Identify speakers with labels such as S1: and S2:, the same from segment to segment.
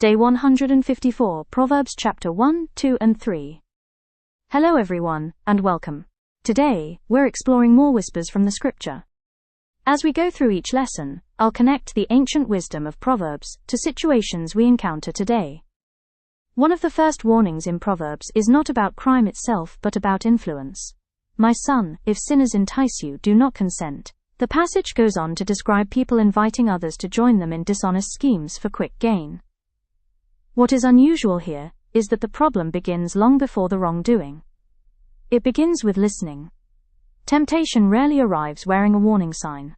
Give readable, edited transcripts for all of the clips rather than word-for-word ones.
S1: Day 154, Proverbs chapter 1, 2 and 3. Hello everyone, and welcome. Today, we're exploring more whispers from the scripture. As we go through each lesson, I'll connect the ancient wisdom of Proverbs to situations we encounter today. One of the first warnings in Proverbs is not about crime itself but about influence. My son, if sinners entice you, do not consent. The passage goes on to describe people inviting others to join them in dishonest schemes for quick gain. What is unusual here is that the problem begins long before the wrongdoing. It begins with listening. Temptation rarely arrives wearing a warning sign.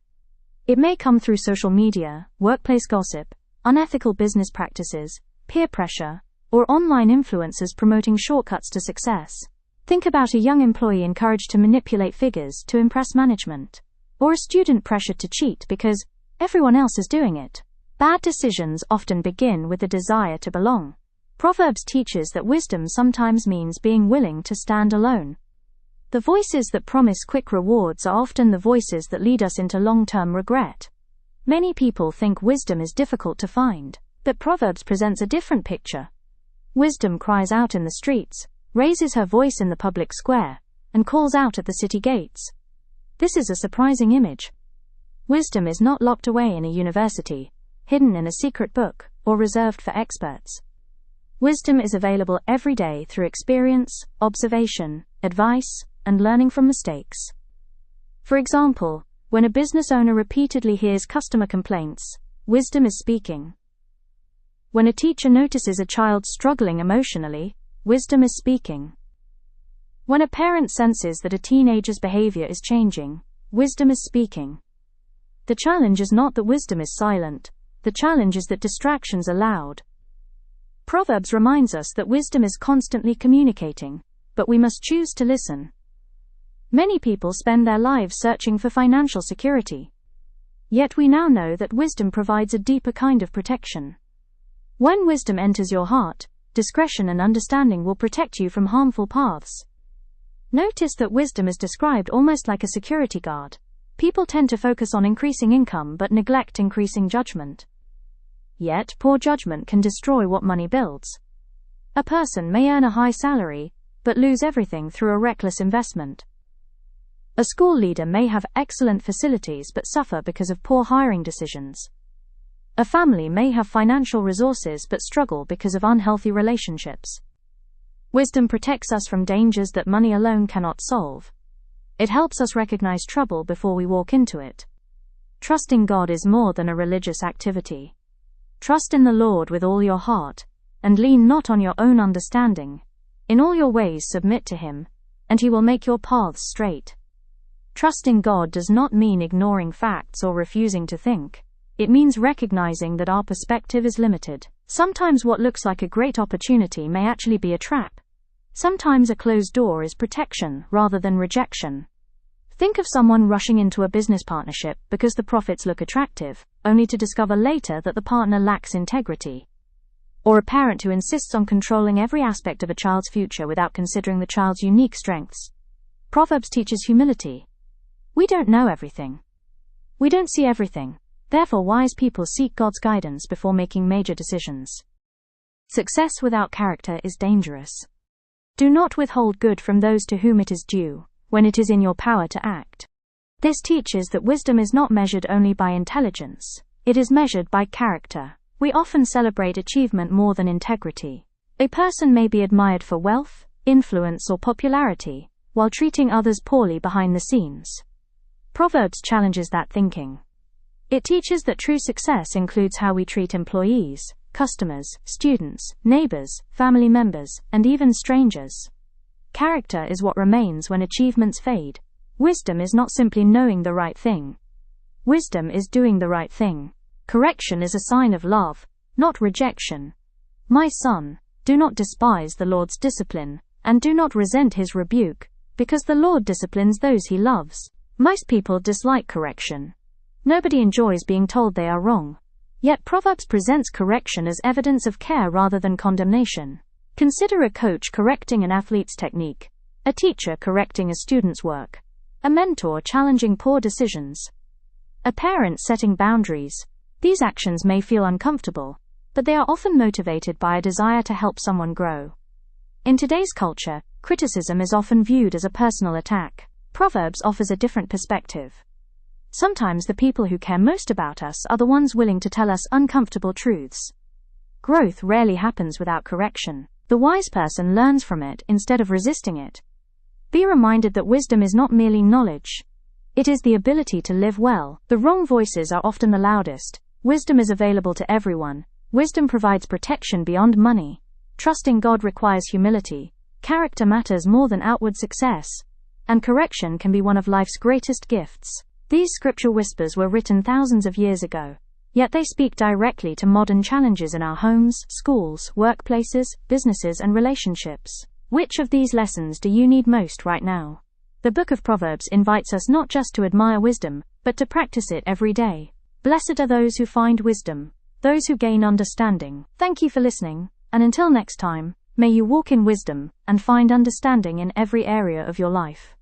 S1: It may come through social media, workplace gossip, unethical business practices, peer pressure, or online influencers promoting shortcuts to success. Think about a young employee encouraged to manipulate figures to impress management, or a student pressured to cheat because everyone else is doing it. Bad decisions often begin with the desire to belong. Proverbs teaches that wisdom sometimes means being willing to stand alone. The voices that promise quick rewards are often the voices that lead us into long-term regret. Many people think wisdom is difficult to find, but Proverbs presents a different picture. Wisdom cries out in the streets, raises her voice in the public square, and calls out at the city gates. This is a surprising image. Wisdom is not locked away in a university, hidden in a secret book, or reserved for experts. Wisdom is available every day through experience, observation, advice, and learning from mistakes. For example, when a business owner repeatedly hears customer complaints, wisdom is speaking. When a teacher notices a child struggling emotionally, wisdom is speaking. When a parent senses that a teenager's behavior is changing, wisdom is speaking. The challenge is not that wisdom is silent. The challenge is that distractions are loud. Proverbs reminds us that wisdom is constantly communicating, but we must choose to listen. Many people spend their lives searching for financial security. Yet we now know that wisdom provides a deeper kind of protection. When wisdom enters your heart, discretion and understanding will protect you from harmful paths. Notice that wisdom is described almost like a security guard. People tend to focus on increasing income but neglect increasing judgment. Yet, poor judgment can destroy what money builds. A person may earn a high salary, but lose everything through a reckless investment. A school leader may have excellent facilities but suffer because of poor hiring decisions. A family may have financial resources but struggle because of unhealthy relationships. Wisdom protects us from dangers that money alone cannot solve. It helps us recognize trouble before we walk into it. Trusting God is more than a religious activity. Trust in the Lord with all your heart, and lean not on your own understanding. In all your ways submit to Him, and He will make your paths straight. Trusting God does not mean ignoring facts or refusing to think. It means recognizing that our perspective is limited. Sometimes what looks like a great opportunity may actually be a trap. Sometimes a closed door is protection rather than rejection. Think of someone rushing into a business partnership because the profits look attractive, only to discover later that the partner lacks integrity. Or a parent who insists on controlling every aspect of a child's future without considering the child's unique strengths. Proverbs teaches humility. We don't know everything. We don't see everything. Therefore, wise people seek God's guidance before making major decisions. Success without character is dangerous. Do not withhold good from those to whom it is due, when it is in your power to act. This teaches that wisdom is not measured only by intelligence, it is measured by character. We often celebrate achievement more than integrity. A person may be admired for wealth, influence, or popularity, while treating others poorly behind the scenes. Proverbs challenges that thinking. It teaches that true success includes how we treat employees, customers, students, neighbors, family members, and even strangers. Character is what remains when achievements fade. Wisdom is not simply knowing the right thing. Wisdom is doing the right thing. Correction is a sign of love, not rejection. My son, do not despise the Lord's discipline, and do not resent His rebuke, because the Lord disciplines those He loves. Most people dislike correction. Nobody enjoys being told they are wrong. Yet Proverbs presents correction as evidence of care rather than condemnation. Consider a coach correcting an athlete's technique, a teacher correcting a student's work, a mentor challenging poor decisions, a parent setting boundaries. These actions may feel uncomfortable, but they are often motivated by a desire to help someone grow. In today's culture, criticism is often viewed as a personal attack. Proverbs offers a different perspective. Sometimes the people who care most about us are the ones willing to tell us uncomfortable truths. Growth rarely happens without correction. The wise person learns from it instead of resisting it. Be reminded that wisdom is not merely knowledge. It is the ability to live well. The wrong voices are often the loudest. Wisdom is available to everyone. Wisdom provides protection beyond money. Trusting God requires humility. Character matters more than outward success. And correction can be one of life's greatest gifts. These scripture whispers were written thousands of years ago, yet they speak directly to modern challenges in our homes, schools, workplaces, businesses, and relationships. Which of these lessons do you need most right now? The book of Proverbs invites us not just to admire wisdom, but to practice it every day. Blessed are those who find wisdom, those who gain understanding. Thank you for listening, and until next time, may you walk in wisdom and find understanding in every area of your life.